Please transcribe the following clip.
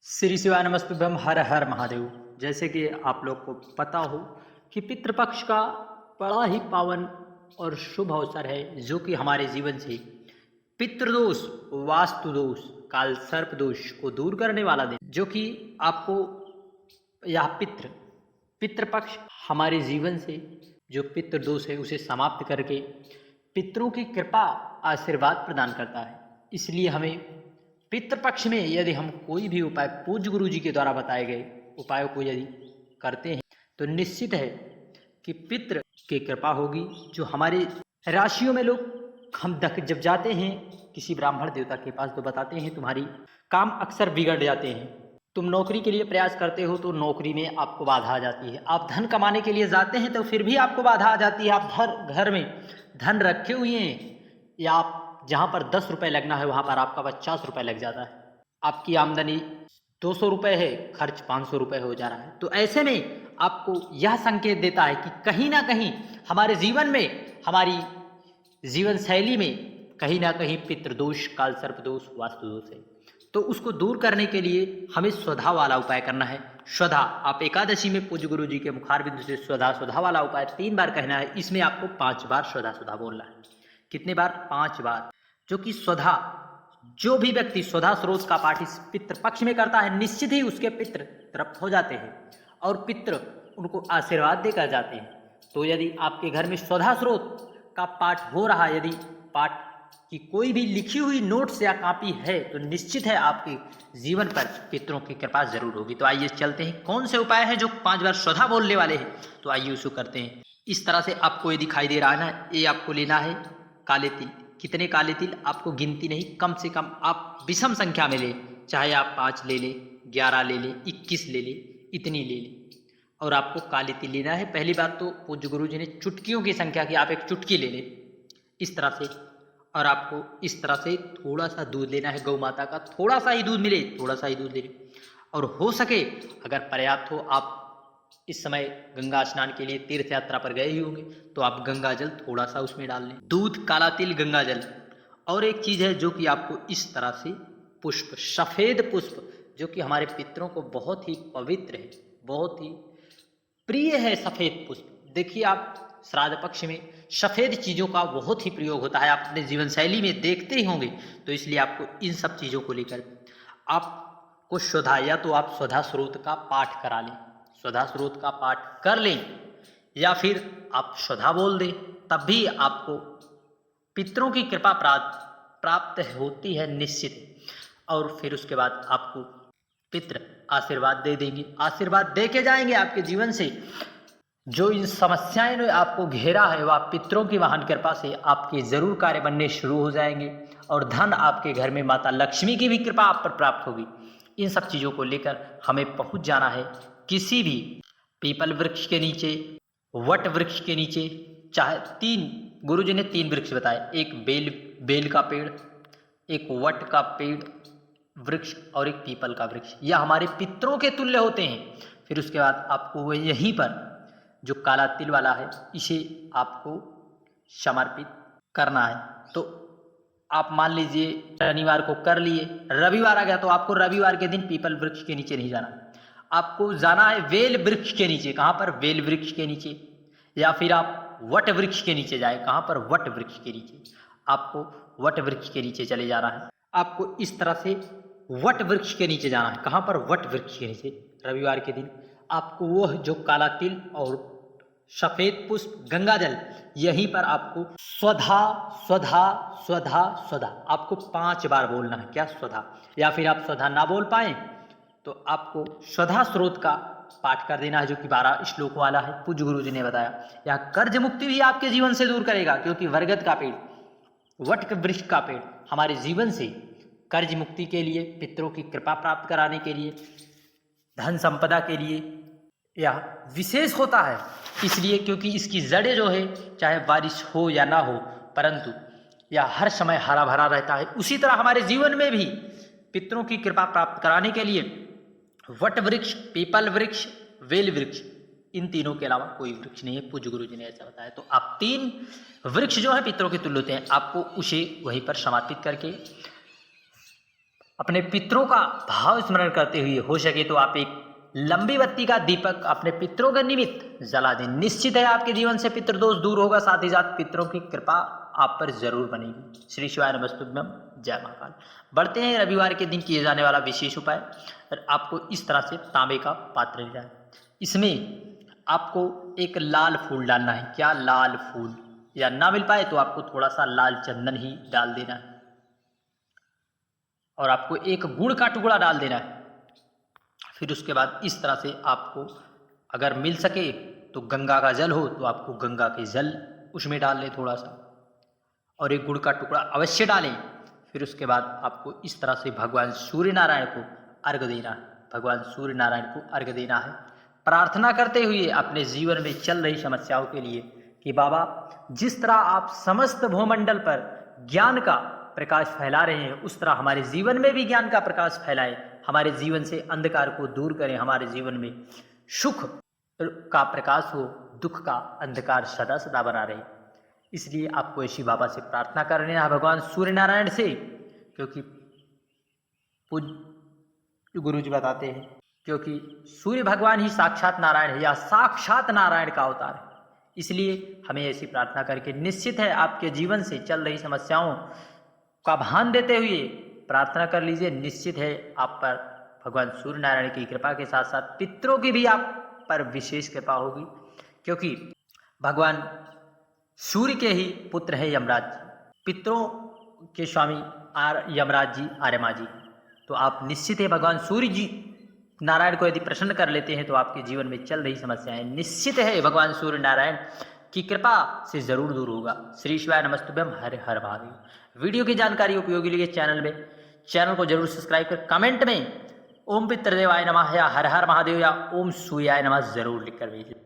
श्री शिवाय नमस्तुभ्यम हर हर महादेव। जैसे कि आप लोग को पता हो कि पितृपक्ष का बड़ा ही पावन और शुभ अवसर है, जो कि हमारे जीवन से पितृदोष, वास्तु दोष, काल सर्प दोष को दूर करने वाला दिन, जो कि आपको यह पितृपक्ष हमारे जीवन से जो पितृदोष है उसे समाप्त करके पितरों की कृपा आशीर्वाद प्रदान करता है। इसलिए हमें पितृपक्ष में यदि हम कोई भी उपाय पूज्य गुरु जी के द्वारा बताए गए उपायों को यदि करते हैं तो निश्चित है कि पितृ की कृपा होगी। जो हमारे राशियों में लोग हम जब जाते हैं किसी ब्राह्मण देवता के पास तो बताते हैं तुम्हारी काम अक्सर बिगड़ जाते हैं, तुम नौकरी के लिए प्रयास करते हो तो नौकरी में आपको बाधा आ जाती है, आप धन कमाने के लिए जाते हैं तो फिर भी आपको बाधा आ जाती है, आप घर में धन रखे हुए हैं या आप जहाँ पर 10 रुपये लगना है वहाँ पर आपका 50 रुपये लग जाता है, आपकी आमदनी 200 रुपये है, खर्च 500 रुपये हो जा रहा है। तो ऐसे में आपको यह संकेत देता है कि कहीं ना कहीं हमारे जीवन में, हमारी जीवन शैली में कहीं ना कहीं पितृदोष, काल सर्प दोष, वास्तु दोष है। तो उसको दूर करने के लिए हमें स्वधा वाला उपाय करना है। स्वधा, आप एकादशी में पूज्य गुरु जी के मुखार बिंदु से स्वधा स्वधा वाला उपाय 3 बार कहना है। इसमें आपको 5 बार स्वधा स्वधा बोलना है। कितने बार? 5 बार। जो कि स्वधा, जो भी व्यक्ति स्वधा स्रोत का पाठ इस पितृपक्ष में करता है निश्चित ही उसके पितृ तृप्त हो जाते हैं और पितृ उनको आशीर्वाद देकर जाते हैं। तो यदि आपके घर में स्वधा स्रोत का पाठ हो रहा, यदि पाठ की कोई भी लिखी हुई नोट्स या कॉपी है तो निश्चित है आपके जीवन पर पितरों की कृपा जरूर होगी। तो आइए चलते हैं, कौन से उपाय हैं जो 5 बार स्वधा बोलने वाले हैं, तो आइए उसको करते हैं। इस तरह से आपको ये दिखाई दे रहा है ना, ये आपको लेना है काले तिल। कितने काले तिल? आपको गिनती नहीं, कम से कम आप विषम संख्या में ले, चाहे आप 5 ले ले, 11 ले ले, 21 ले ले, इतनी ले ले। और आपको काले तिल लेना है। पहली बात तो पूज्य गुरु जी ने चुटकियों की संख्या की, आप एक चुटकी ले ले इस तरह से, और आपको इस तरह से थोड़ा सा दूध लेना है, गौ माता का थोड़ा सा ही दूध मिले, थोड़ा सा ही दूध ले ले। और हो सके अगर पर्याप्त हो, आप इस समय गंगा स्नान के लिए तीर्थ यात्रा पर गए ही होंगे तो आप गंगा जल थोड़ा सा उसमें डाल लें। दूध, काला तिल, गंगा जल। और एक चीज है जो कि आपको इस तरह से पुष्प, सफेद पुष्प, जो कि हमारे पितरों को बहुत ही पवित्र है, बहुत ही प्रिय है सफेद पुष्प। देखिए आप श्राद्ध पक्ष में सफेद चीजों का बहुत ही प्रयोग होता है, आप अपने जीवन शैली में देखते ही होंगे। तो इसलिए आपको इन सब चीजों को लेकर आपको स्वधा, या तो आप स्वधा स्रोत का पाठ करा लें, स्वधा स्रोत का पाठ कर लें, या फिर आप स्वधा बोल दें, तब भी आपको पितरों की कृपा प्राप्त होती है निश्चित। और फिर उसके बाद आपको पितृ आशीर्वाद दे देंगे, आशीर्वाद दे के जाएंगे आपके जीवन से। जो इन समस्याएं ने आपको घेरा है वह पितरों की महान कृपा से आपके जरूर कार्य बनने शुरू हो जाएंगे और धन आपके घर में माता लक्ष्मी की भी कृपा आप पर प्राप्त होगी। इन सब चीजों को लेकर हमें पहुंच जाना है किसी भी पीपल वृक्ष के नीचे, वट वृक्ष के नीचे, चाहे 3, गुरु जी ने 3 वृक्ष बताए, एक बेल का पेड़, एक वट का पेड़ वृक्ष और एक पीपल का वृक्ष। यह हमारे पितरों के तुल्य होते हैं। फिर उसके बाद आपको वह यहीं पर जो काला तिल वाला है इसे आपको समर्पित करना है। तो आप मान लीजिए शनिवार को कर लिए, रविवार आ गया तो आपको रविवार के दिन पीपल वृक्ष के नीचे नहीं जाना, आपको जाना है वेल वृक्ष के नीचे। कहाँ पर? वेल वृक्ष के नीचे। या फिर आप वट वृक्ष के नीचे जाए। कहाँ पर? वट वृक्ष के नीचे। आपको वट वृक्ष के नीचे चले जाना है। आपको इस तरह से वट वृक्ष के नीचे जाना है। कहाँ पर? वट वृक्ष के नीचे। रविवार के दिन आपको वह जो काला तिल और सफेद पुष्प, गंगा जल, यहीं पर आपको स्वधा स्वधा स्वधा स्वधा आपको 5 बार बोलना है। क्या? स्वधा। या फिर आप स्वधा ना बोल पाए तो आपको स्वधा स्रोत का पाठ कर देना है, जो कि 12 श्लोक वाला है, पूज्य गुरु जी ने बताया। यह कर्ज मुक्ति भी आपके जीवन से दूर करेगा, क्योंकि बरगद का पेड़, वट वृक्ष का पेड़ हमारे जीवन से कर्ज मुक्ति के लिए, पितरों की कृपा प्राप्त कराने के लिए, धन संपदा के लिए यह विशेष होता है। इसलिए क्योंकि इसकी जड़ें जो है, चाहे बारिश हो या ना हो, परंतु यह हर समय हरा भरा रहता है। उसी तरह हमारे जीवन में भी पितरों की कृपा प्राप्त कराने के लिए वट वृक्ष, पीपल वृक्ष, वेल वृक्ष, इन तीनों के अलावा कोई वृक्ष नहीं है। पूज्य गुरु जी ने ऐसा बताया। तो आप 3 वृक्ष जो है पितरों के तुल्य होते हैं, आपको उसे वहीं पर समर्पित करके अपने पितरों का भाव स्मरण करते हुए हो सके तो आप एक लंबी बत्ती का दीपक अपने पितरों के निमित्त जला दें। निश्चित है आपके जीवन से पितृदोष दूर होगा, साथ ही साथ पितरों की कृपा आप पर जरूर बनेगी। श्री शिवाय नमस्तुभ्यम, जय महाकाल। बढ़ते हैं रविवार के दिन किए जाने वाला विशेष उपाय। और आपको इस तरह से तांबे का पात्र लेना है, इसमें आपको एक लाल फूल डालना है। क्या? लाल फूल। या ना मिल पाए तो आपको थोड़ा सा लाल चंदन ही डाल देना है, और आपको एक गुड़ का टुकड़ा डाल देना है। फिर उसके बाद इस तरह से आपको अगर मिल सके तो गंगा का जल हो तो आपको गंगा के जल उसमें डाल लें थोड़ा सा, और एक गुड़ का टुकड़ा अवश्य डालें। फिर उसके बाद आपको इस तरह से भगवान सूर्य नारायण को अर्घ देना है। भगवान सूर्य नारायण को अर्घ देना है, प्रार्थना करते हुए अपने जीवन में चल रही समस्याओं के लिए कि बाबा, जिस तरह आप समस्त भूमंडल पर ज्ञान का प्रकाश फैला रहे हैं, उस तरह हमारे जीवन में भी ज्ञान का प्रकाश फैलाएं, हमारे जीवन से अंधकार को दूर करें, हमारे जीवन में सुख का प्रकाश हो, दुख का अंधकार सदा सदा बना रहे। इसलिए आपको ऐसी बाबा से प्रार्थना करनी है, भगवान सूर्य नारायण से, क्योंकि पूज्य गुरु जी बताते हैं क्योंकि सूर्य भगवान ही साक्षात नारायण है, या साक्षात नारायण का अवतार है। इसलिए हमें ऐसी प्रार्थना करके निश्चित है आपके जीवन से चल रही समस्याओं का भान देते हुए प्रार्थना कर लीजिए। निश्चित है आप पर भगवान सूर्य नारायण की कृपा के साथ साथ पितरों की भी आप पर विशेष कृपा होगी, क्योंकि भगवान सूर्य के ही पुत्र है यमराज जी, पितरों के स्वामी यमराज जी, आर्यमा जी। तो आप निश्चित है भगवान सूर्य जी नारायण को यदि प्रसन्न कर लेते हैं तो आपके जीवन में चल रही समस्याएं निश्चित है भगवान सूर्य नारायण की कृपा से जरूर दूर होगा। श्री शिवाय नमस्तुभ्यम, हर हर महादेव। वीडियो की जानकारी उपयोगी लगे चैनल को जरूर सब्सक्राइब कर कमेंट में ओम पितृदेवाय नमः या हर हर महादेव या ओम सूर्याय नमः जरूर लिखकर भेजिए।